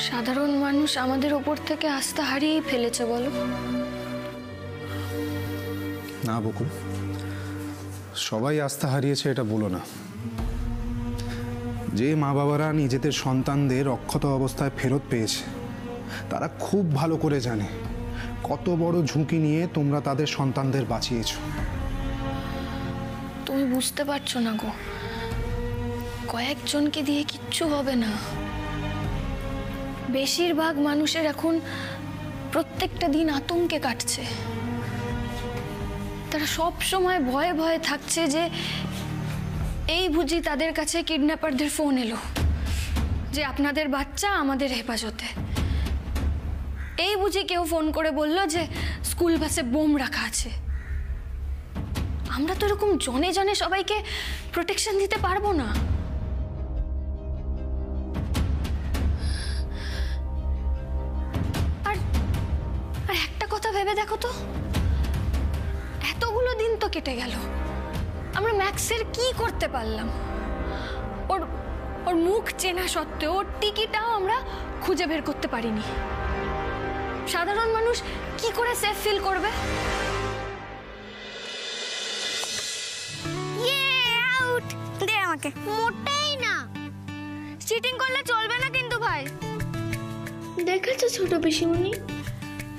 সাধারণ মানুষ আমাদের উপর থেকে আস্থা হারিয়ে ফেলেছে বলো? না বকুল, সবাই আস্থা হারিয়েছে এটা বলো না। যে মা বাবারা নিজেদের সন্তানদের অক্ষত অবস্থায় ফেরত পেয়েছে তারা খুব ভালো করে জানে কত বড় ঝুঁকি নিয়ে তোমরা তাদের সন্তানদের বাঁচিয়েছো। তুমি বুঝতে পারছো না গো, কয়েকজনকে দিয়ে কিচ্ছু হবে না। বেশিরভাগ মানুষের এখন প্রত্যেকটা দিন আতঙ্কে কাটছে। তারা সব সময় ভয়ে ভয়ে থাকছে যে এই বুঝি তাদের কাছে কিডন্যাপারদের ফোন এলো যে আপনাদের বাচ্চা আমাদের হেফাজতে। এই বুঝি কেউ ফোন করে বলল যে স্কুল বাসে বোম রাখা আছে। আমরা তো এরকম জনে জনে সবাইকে প্রোটেকশন দিতে পারবো না। আর একটা কথা ভেবে দেখো তো, এতগুলো দিন তো কেটে গেল, আমরা ম্যাক্সের কি করতে পারলাম? ওর মুখ চেনা সত্ত্বেও ওর টিকিটাও আমরা খুঁজে বের করতে পারিনি। সাধারণ মানুষ কি করে সেফ ফিল করবে? দে আমাকে। মোটেই না, চিটিং করলে চলবে না কিন্তু ভাই। দেখেছো ছোট পিসিমণি?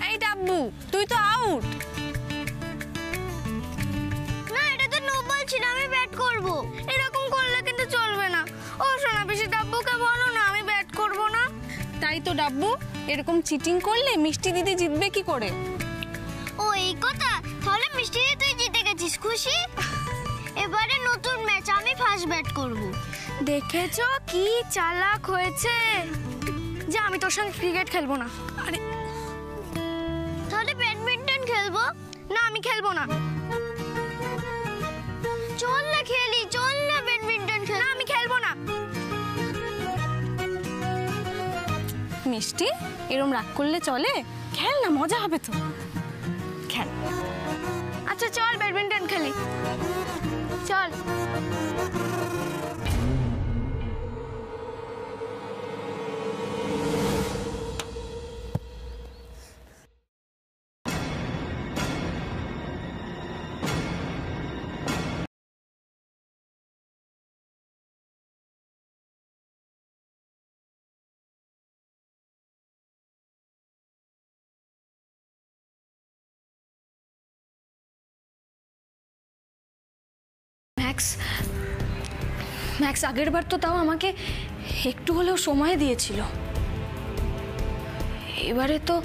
এই ডাব্বু, তুই তো আউট। না, এটা তো নো বলছি না, আমি ব্যাট করব। এরকম করলে কিন্তু চলবে না। ও সোনা পিসি, ডাব্বুকে বলো না আমি ব্যাট করব না। তাই তো ডাব্বু, এরকম চিটিং করলে মিষ্টি দিদি জিতবে কি করে? ও এই কথা, তাহলে মিষ্টি দিদি তুই জিতে গেছিস, খুশি? এবারে নতুন ম্যাচ, আমি ফার্স্ট ব্যাট করব। দেখেছো কি চালাক হয়েছে। যে আমি তোর সঙ্গে ক্রিকেট খেলবো না। আরে তাহলে ব্যাডমিন্টন খেলবো না? আমি খেলবো না। চল না খেলি, চল না ব্যাডমিন্টন খেল। না, আমি খেলবো না। মিষ্টি, এরম রাগ করলে চলে? খেল না, মজা হবে তো, খেল। আচ্ছা চল ব্যাডমিন্টন খেলি, চল। ম্যাক্স আগের বার তো তাও আমাকে একটু হলেও সময় দিয়েছিল, এবারে তো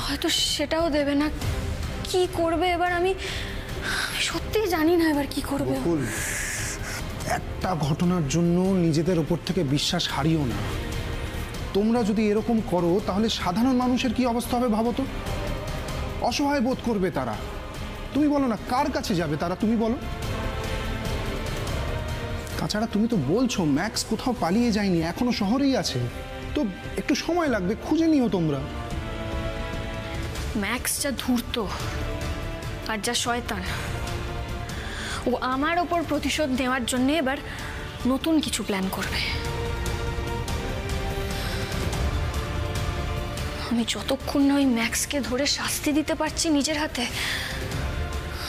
হয়তো সেটাও দেবে না। কি করবে এবার? আমি সত্যিই জানি না এবার কি করবে। একটা ঘটনার জন্য নিজেদের উপর থেকে বিশ্বাস হারিও না। তোমরা যদি এরকম করো তাহলে সাধারণ মানুষের কি অবস্থা হবে ভাবো তো। অসহায় বোধ করবে তারা। তুমি বলো না, কার কাছে যাবে তারা? তুমি বলো। তাছাড়া তুমি তো বলছো ম্যাক্স কোথাও পালিয়ে যায়নি, এখনো শহরেই আছে। তো একটু সময় লাগবে, খুঁজে নিও তোমরা। ম্যাক্স যা ধূর্ত আর যা শয়তান, ও আমার ওপর প্রতিশোধ নেওয়ার জন্য এবার নতুন কিছু প্ল্যান করবে। আমি যতক্ষণ না ওই ম্যাক্সকে ধরে শাস্তি দিতে পারছি নিজের হাতে,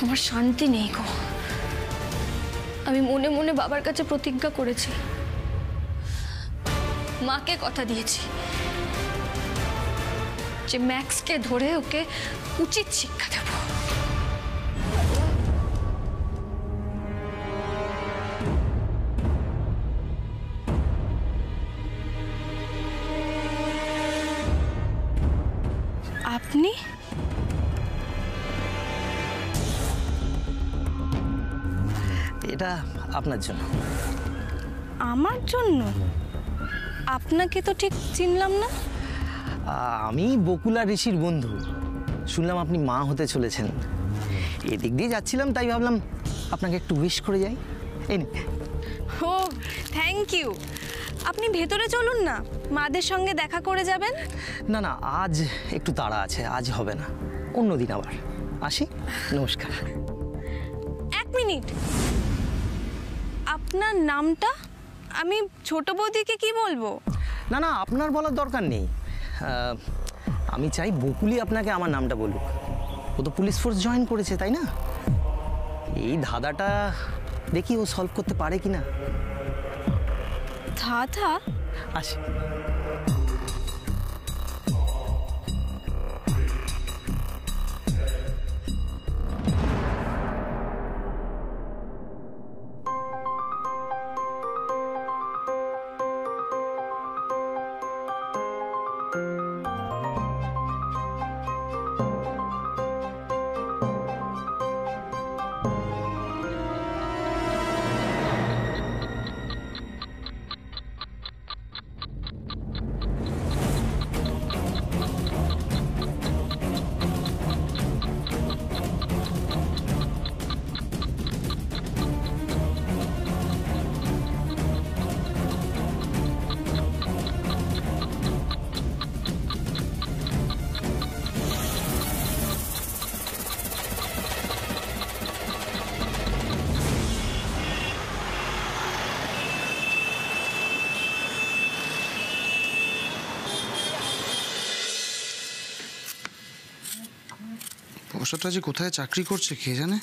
আমার শান্তি নেই গো। আমি মনে মনে বাবার কাছে প্রতিজ্ঞা করেছি, মাকে কথা দিয়েছি যে ম্যাক্সকে ধরে ওকে উচিত শিক্ষা দেব। আপনি? এটা আপনার জন্য। আমার জন্য? আপনাকে তো ঠিক চিনলাম না। আমি বকুলা ঋষির বন্ধু। শুনলাম আপনি মা হতে চলেছেন, এদিক দিয়ে যাচ্ছিলাম তাই ভাবলাম আপনাকে একটু উইশ করে যাই। এই নিন। ও থ্যাংক ইউ। আপনি ভেতরে চলুন না, মাদের সঙ্গে দেখা করে যাবেন। না না, আজ একটু তাড়া আছে, আজ হবে না, অন্যদিন আবার আসি। নমস্কার। এক মিনিট, আপনার নামটা? আমি ছোট বৌদিকে কি বলবো? না না, আপনার বলার দরকার নেই। আমি চাই বকুলি আপনাকে আমার নামটা বলুক। ও তো পুলিশ ফোর্স জয়েন করেছে, তাই না? এই ধাঁধাটা দেখি ও সলভ করতে পারে কি না। ধাঁধা? আসি। বসতটা যে কোথায় চাকরি করছে কে জানে।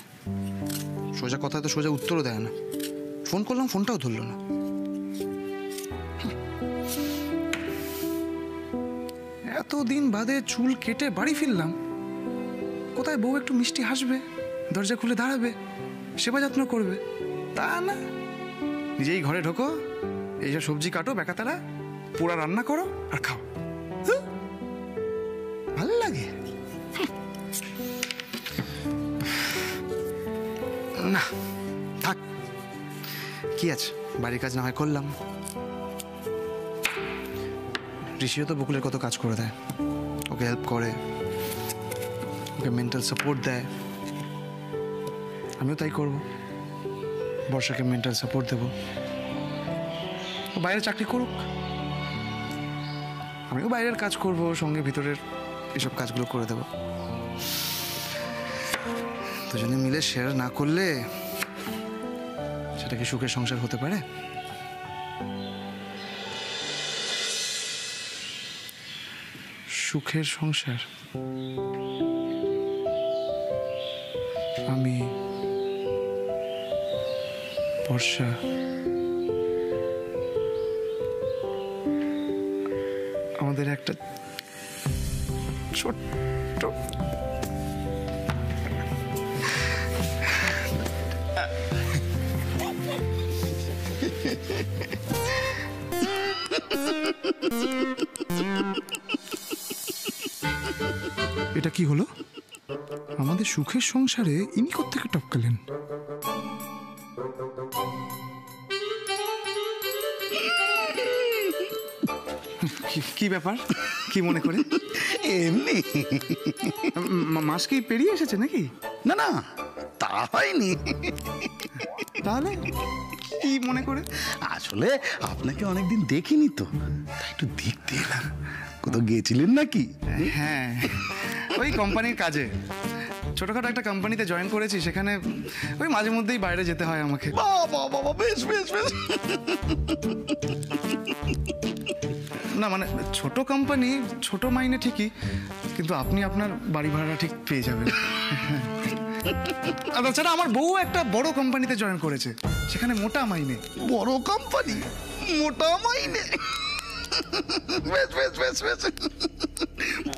সোজা কথায় তো সোজা উত্তরও দেয় না। ফোন করলাম, ফোনটাও ধরলো না। এতদিন বাদে চুল কেটে বাড়ি ফিরলাম, কোথায় বউ একটু মিষ্টি হাসবে, দরজা খুলে দাঁড়াবে, সেবা যত্ন করবে, তা না। নিজেই ঘরে ঢোকো, এইসব সবজি কাটো, বেকাতারা পোড়া রান্না করো আর খাও। ভালো লাগে না। থাক, কি আছে, বাড়ির কাজ না হয় করলাম। ঋষিও তো বকুলের কত কাজ করে দেয়, ওকে হেল্প করে, ওকে মেন্টাল সাপোর্ট দেয়। আমিও তাই করব, বর্ষাকে মেন্টাল সাপোর্ট দেব। ও বাইরে চাকরি করুক, আমিও বাইরের কাজ করব, সঙ্গে ভিতরের এসব কাজগুলো করে দেব। দুজনে মিলে শেয়ার না করলে সেটা কি সুখের সংসার হতে পারে? সুখের সংসার আমি, বর্ষা, আমাদের একটা ছোট্ট এটা কি হলো? আমাদের সুখের সংসারে ইনি কোত্থেকে টপকালেন? কি ব্যাপার, কি মনে করে? এমনি মাস কি পেরিয়ে এসেছে নাকি? না না, তা হয়নি। তাহলে কি মনে করে? আসলে আপনাকে অনেকদিন দেখিনি তো, তাই একটু দেখতে এলাম। কোথাও গিয়েছিলেন নাকি? হ্যাঁ, ওই কোম্পানির কাজে, ছোটখাটো একটা কোম্পানিতে জয়েন করেছি, সেখানে ওই মাঝে মধ্যেই বাইরে যেতে হয় আমাকে। বাবা বাবা, বেশ বেশ বেশ। না মানে ছোট কোম্পানি, ছোট মাইনে ঠিকই, কিন্তু আপনি আপনার বাড়ি ভাড়া ঠিক পেয়ে যাবেন। আর তাছাড়া আমার বউ একটা বড় কোম্পানিতে জয়েন করেছে, সেখানে মোটা মাইনে। বড় কোম্পানি, মোটা মাইনে? বেশ বেশ বেশ বেশ।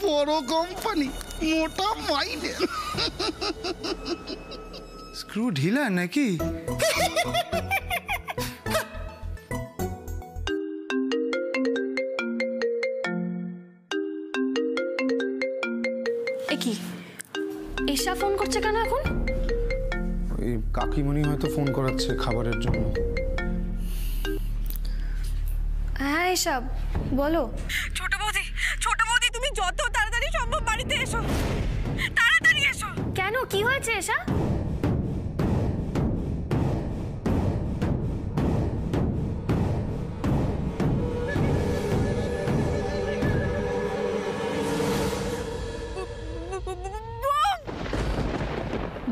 বড় কোম্পানি, মোটা মাইনে। স্ক্রু ঢিলা নাকি? কি ঈশা ফোন করছে কেন এখন? ওই কাকিমণি হয়তো ফোন করাচ্ছে খাবারের জন্য। হ্যাঁ ঈশা বলো। ছোট বৌদি তুমি যত তাড়াতাড়ি সম্ভব বাড়িতে এসো, তাড়াতাড়ি এসো। কেন, কি হয়েছে ঈশা?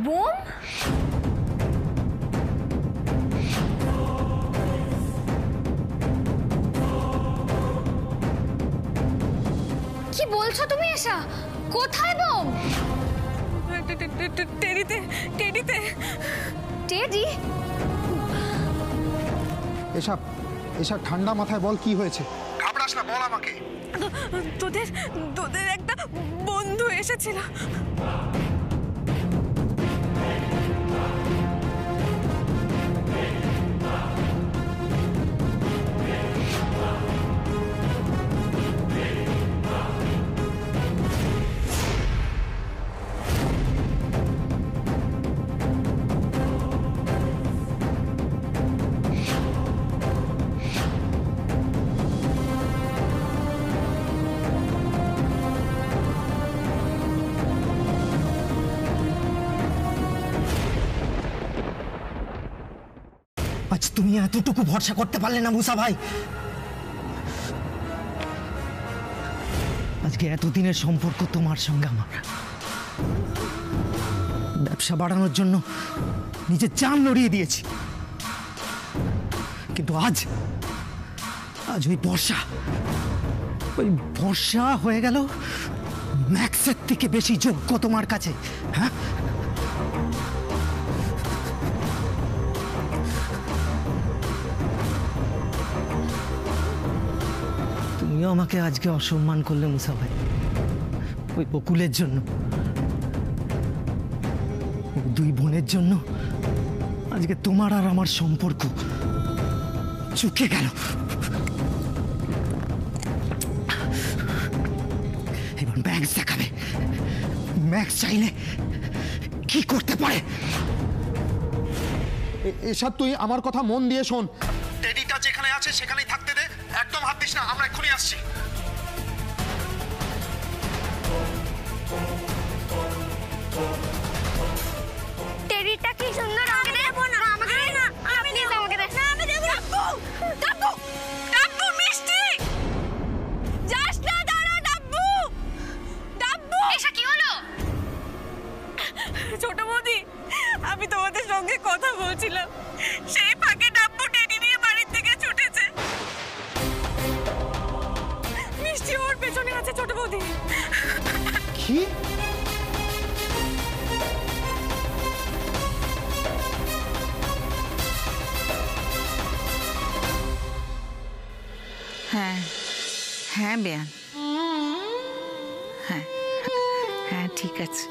বোম? কি বলছো তুমি এসা? কোথায় বোম? টেডিতে। টেডি? এসব এসব ঠান্ডা মাথায় বল কি হয়েছে। ঘাবড়াস না, বল আমাকে। তোদের একটা বন্ধু এসেছিল। আজ তুমি এতটুকু ভরসা করতে পারলে না মুসা ভাই? আজকে এতদিনের সম্পর্ক তোমার সঙ্গে আমার, ব্যবসা বাড়ানোর জন্য নিজের জান লড়িয়ে দিয়েছি, কিন্তু আজ ওই বর্ষা হয়ে গেল ম্যাক্সের থেকে বেশি যোগ্য তোমার কাছে। হ্যাঁ, তুমিও আমাকে আজকে অসম্মান করলে মুসা ভাই, ওই বকুলের জন্য, দুই বোনের জন্য আজকে তোমার আর আমার সম্পর্ক চুকে গেল। এবার ম্যাক্স দেখাবে, ম্যাক্স চাইলে কি করতে পারে। এসব তুই আমার কথা মন দিয়ে শোন। টেডিটা যেখানে আছে সেখানেই থাকতে দে, একদম হাত দিস না। আমরা এক্ষুনি আসছি। টেডিটা কি সুন্দর। আমাকে দেবো না, আমাকে দে না, আমি দেব, আমাকে দে না, আমি দেব না। ডাব্বু মিষ্টি, যাস না, দাঁড়া। ডাব্বু এসা কি হলো? ছোট বৌদি, আমি তোমাদের সঙ্গে কথা বলছিলাম, সেই ফাঁকে ডাব্বু টেডি নিয়ে বাড়ির থেকে ছুটেছে। মিষ্টি ওর পেছনে আছে ছোট বৌদি। কি? হ্যাঁ হ্যাঁ বেয়ান, হ্যাঁ হ্যাঁ ঠিক আছে,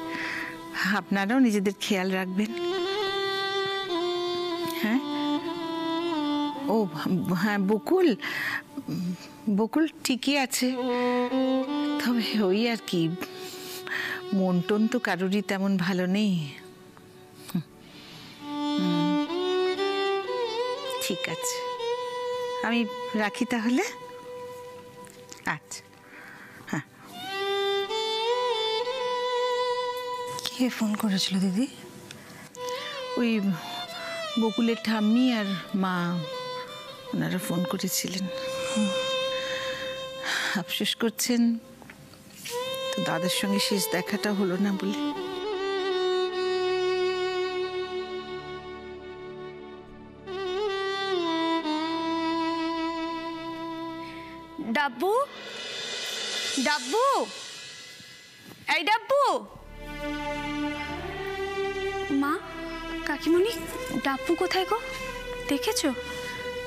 আপনারাও নিজেদের খেয়াল রাখবেন। হ্যাঁ, ও হ্যাঁ, বকুল ঠিকই আছে, তবে ওই আর কি, মন টন তো কারোরই তেমন ভালো নেই। ঠিক আছে, আমি রাখি তাহলে। আচ্ছা, হ্যাঁ। কে ফোন করেছিল দিদি? ওই বকুলের ঠাম্মি আর মা, ওনারা ফোন করেছিলেন। আফসোস করছেন তো দাদার সঙ্গে শেষ দেখাটা হলো না বলে। ডাব্বু, ডাব্বু, এই ডাব্বু। মা, কাকিমণি, ডাব্বু কোথায় গো? দেখেছো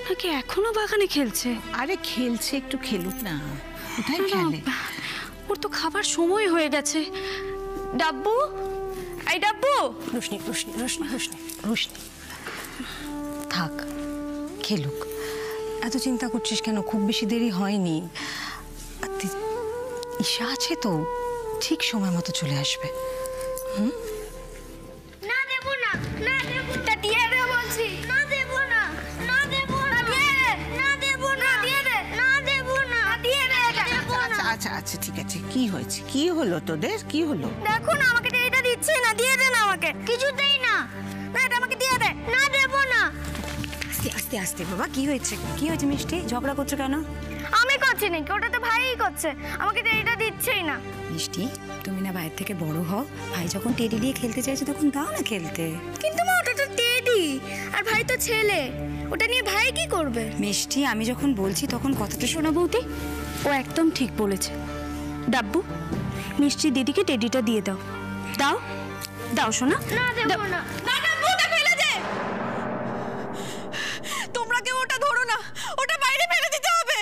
নাকি এখনো বাগানে খেলছে? আরে খেলছে, একটু খেলুক না, কোথায় খেলে? ওর তো খাবার সময় হয়ে গেছে। ডাব্বু, এই ডাব্বু। রোশনি রোশনি রোশনি রোশনি রোশনি, থাক খেলুক, এত চিন্তা করছিস কেন? খুব বেশি দেরি হয়নি। ঈশা আছে তো, ঠিক সময় মতো চলে আসবে। না দেব না, না দেব না, দিয়ে দে বলছি। না দেব না, না দেব না, দিয়ে দে, না দেব না, দিয়ে দে, না দেব না, দিয়ে দে, দেব না। আচ্ছা আচ্ছা ঠিক আছে, কি হয়েছে, কি হলো তোদের, কি হলো? দেখো না, আমাকে এটা দিচ্ছে না, দিয়ে দে না আমাকে। কিছুতেই না, না এটা আমাকে দিয়ে দে। না দেব না। আস্তে আস্তে আস্তে বাবা, কি হয়েছে, কি হয়েছে মিষ্টি? ঝগড়া করছো কেন? আমি করছি নাকি, ওটা তো ভাইই করছে, আমাকে এটা দিচ্ছেই না। মিষ্টি, তুমি না ভাইয়ের থেকে বড় হও, ভাই যখন টেডি নিয়ে খেলতে চাইছে তখন দাও না খেলতে। কিন্তু মা, ওটা তো টেডি আর ভাই তো ছেলে, ওটা নিয়ে ভাই কি করবে? মিষ্টি, আমি যখন বলছি তখন কথাটা শোনো। শোনো বৌদি, ও একদম ঠিক বলেছে। ডাব্বু, মিষ্টি দিদিকে টেডিটা দিয়ে দাও। দাও দাও সোনা। না দেবো না। না ডাব্বুটা ফেলে দে। তোমরা কেউ ওটা ধরো না, ওটা বাইরে ফেলে দিতে হবে।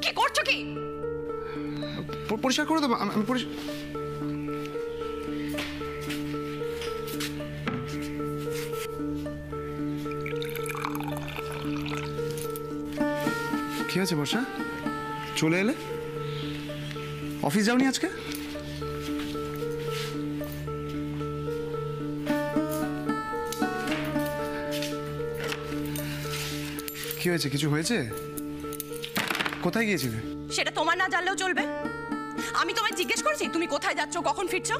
কি করছো কি? পরিষ্কার করে দেবো আমি কি আছে বর্ষা, চলে এলে? অফিস যাওনি আজকে? কি হয়েছে? কিছু হয়েছে? কোথায় গিয়েছিলে? সেটা তোমার না জানলেও চলবে। আমি তোমায় জিজ্ঞেস করেছি তুমি কোথায় যাচ্ছ, কখন ফিরছো?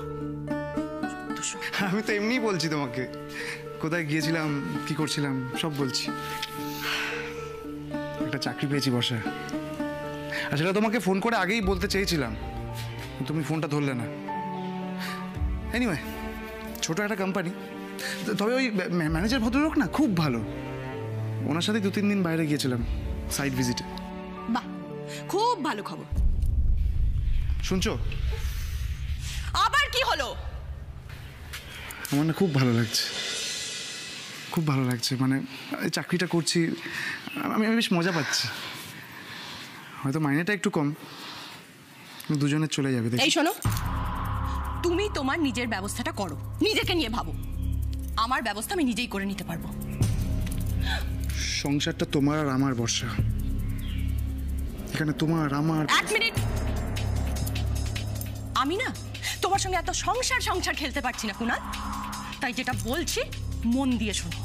আমি তো এমনিই বলছি তোমাকে, কোথায় গিয়েছিলাম, কি করছিলাম সব বলছি। একটা চাকরি পেয়েছি বর্ষা, আর সেটা তোমাকে ফোন করে আগেই বলতে চেয়েছিলাম, তুমি ফোনটা ধরলে না। এনিওয়ে, ছোট একটা কোম্পানি, তবে ওই ম্যানেজার ভদ্রলোক না খুব ভালো। ওনার সাথে 2-3 দিন বাইরে গিয়েছিলাম সাইট ভিজিটে। বাহ, খুব ভালো খবর। শুনছো? আবার কি হলো? আমার না খুব ভালো লাগছে, খুব ভালো লাগছে। মানে এই চাকরিটা করছি, আমি বেশ মজা পাচ্ছি। হয়তো মাইনেটা একটু কম, দুজনের চলে যাবে। এই শোনো, তুমি তোমার নিজের ব্যবস্থাটা করো, নিজেকে নিয়ে ভাবো। আমার ব্যবস্থা আমি নিজেই করে নিতে পারবো। সংসারটা তোমার আর আমার বর্ষা, এখানে তোমার আমার। এক মিনিট, আমি না তোমার সঙ্গে এত সংসার সংসার খেলতে পারছি না কুনাল, তাই যেটা বলছি মন দিয়ে শোনো।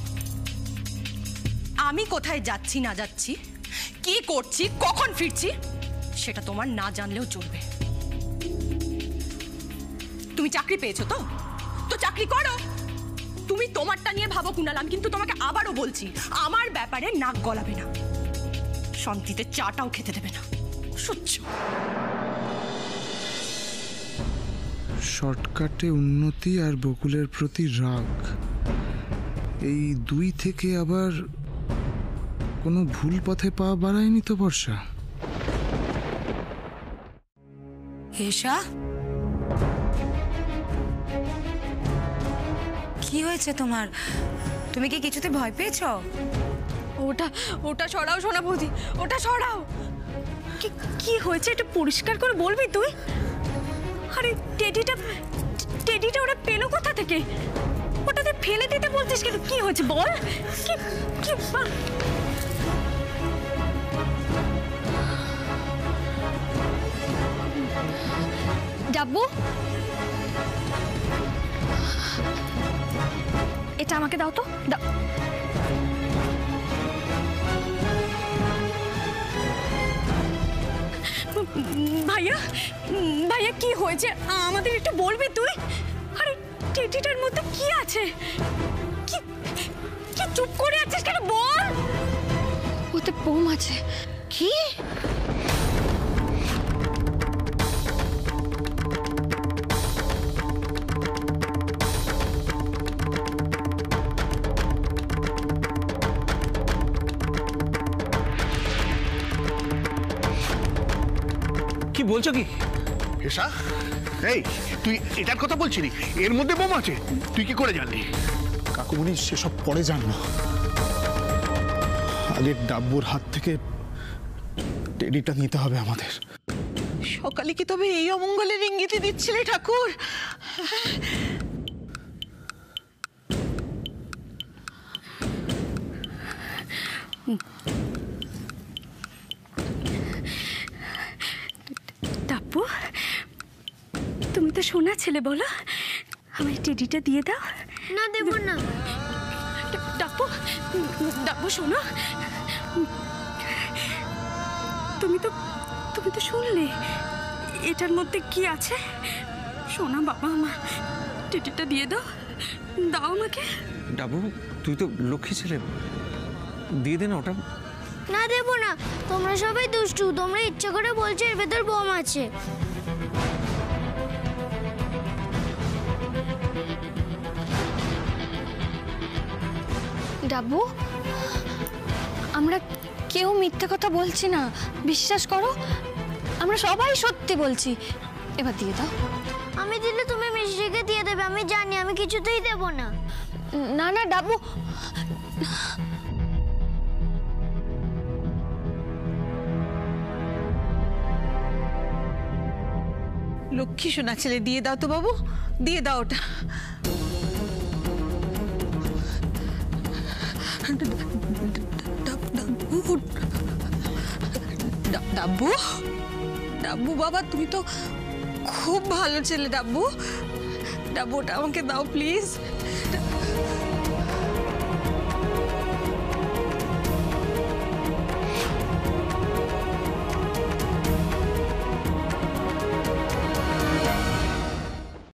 আমি কোথায় যাচ্ছি না যাচ্ছি, কি করছি, কখন ফিরছি, সেটা তোমার না জানলেও চলবে। তুমি চাকরি পেয়েছো তো তো চাকরি করো, তুমি তোমারটা নিয়ে ভাবো কুনাল। আমি কিন্তু তোমাকে আবারও বলছি, আমার ব্যাপারে নাক গলাবে না, শান্তিতে চাটাও খেতে দেবে না। সহ্য। শর্টকাটে উন্নতি আর বকুলের প্রতি রাগ, এই দুই থেকে আবার কোনো ভুল পথে পা বাড়ায়নি তো বর্ষা? হেসা, কি হয়েছে তোমার? তুমি কি কিছুতে ভয় পেয়েছো? ওটা ওটা সরাও সোনা বৌদি, ওটা সরাও। কি হয়েছে একটু পরিষ্কার করে বলবি তুই? আরে টেডিটা ওরা পেলো কোথা থেকে? ওটাতে ফেলে দিতে বলছিস কেন? কি হয়েছে বল। কি ডাব্বু, এটা আমাকে দাও তো, দাও। ভাইয়া ভাইয়া কি হয়েছে আমাদের একটু বলবি তুই? আরে টেডিটার মধ্যে কি আছে? কি কি চুপ করে আছিস কেন? বল। ওতে বোম আছে। কি? কি বলছো কি? এসা, এই তুই এটার কথা বলছিলি? এর মধ্যে বোম আছে, তুই কি করে জানলি? কাকুমণি সেসব পরে জানলো, আগে ডাব্বুর হাত থেকে টেডিটা নিতে হবে আমাদের। সকালে কি তবে এই অমঙ্গলের ইঙ্গিতই দিচ্ছিলে ঠাকুর? ডাব্বু, তুমি তো শোনা ছেলে, বলো আমার টেডিটা দিয়ে দাও। না দেবো না। ডাব্বু, ডাব্বু শোনো, তুমি তো শুনলে এটার মধ্যে কি আছে? শোনা বাবা, আমার টেডিটা দিয়ে দাও, দাও আমাকে। ডাবু, তুই তো লক্ষ্মী ছেলে, দিয়ে দে না ওটা। না দেবো না, তোমরা সবাই দুষ্টু, তোমরা ইচ্ছা করে বলছো এর ভেতর বোম আছে। ডাব্বু, আমরা কেউ মিথ্যে কথা বলছি না, বিশ্বাস করো, আমরা সবাই সত্যি বলছি। এবার দিয়ে দাও। আমি দিলে তুমি মিষ্টিকে দিয়ে দেবে, আমি জানি, আমি কিছুতেই দেবো না। না না ডাব্বু, লক্ষ্মী সোনা ছেলে, দিয়ে দাও তো বাবু, দিয়ে দাও ওটা। ডাব্বু, ডাব্বু বাবা, তুমি তো খুব ভালো ছেলে। ডাব্বু, ডাব্বু ওটা আমাকে দাও প্লিজ।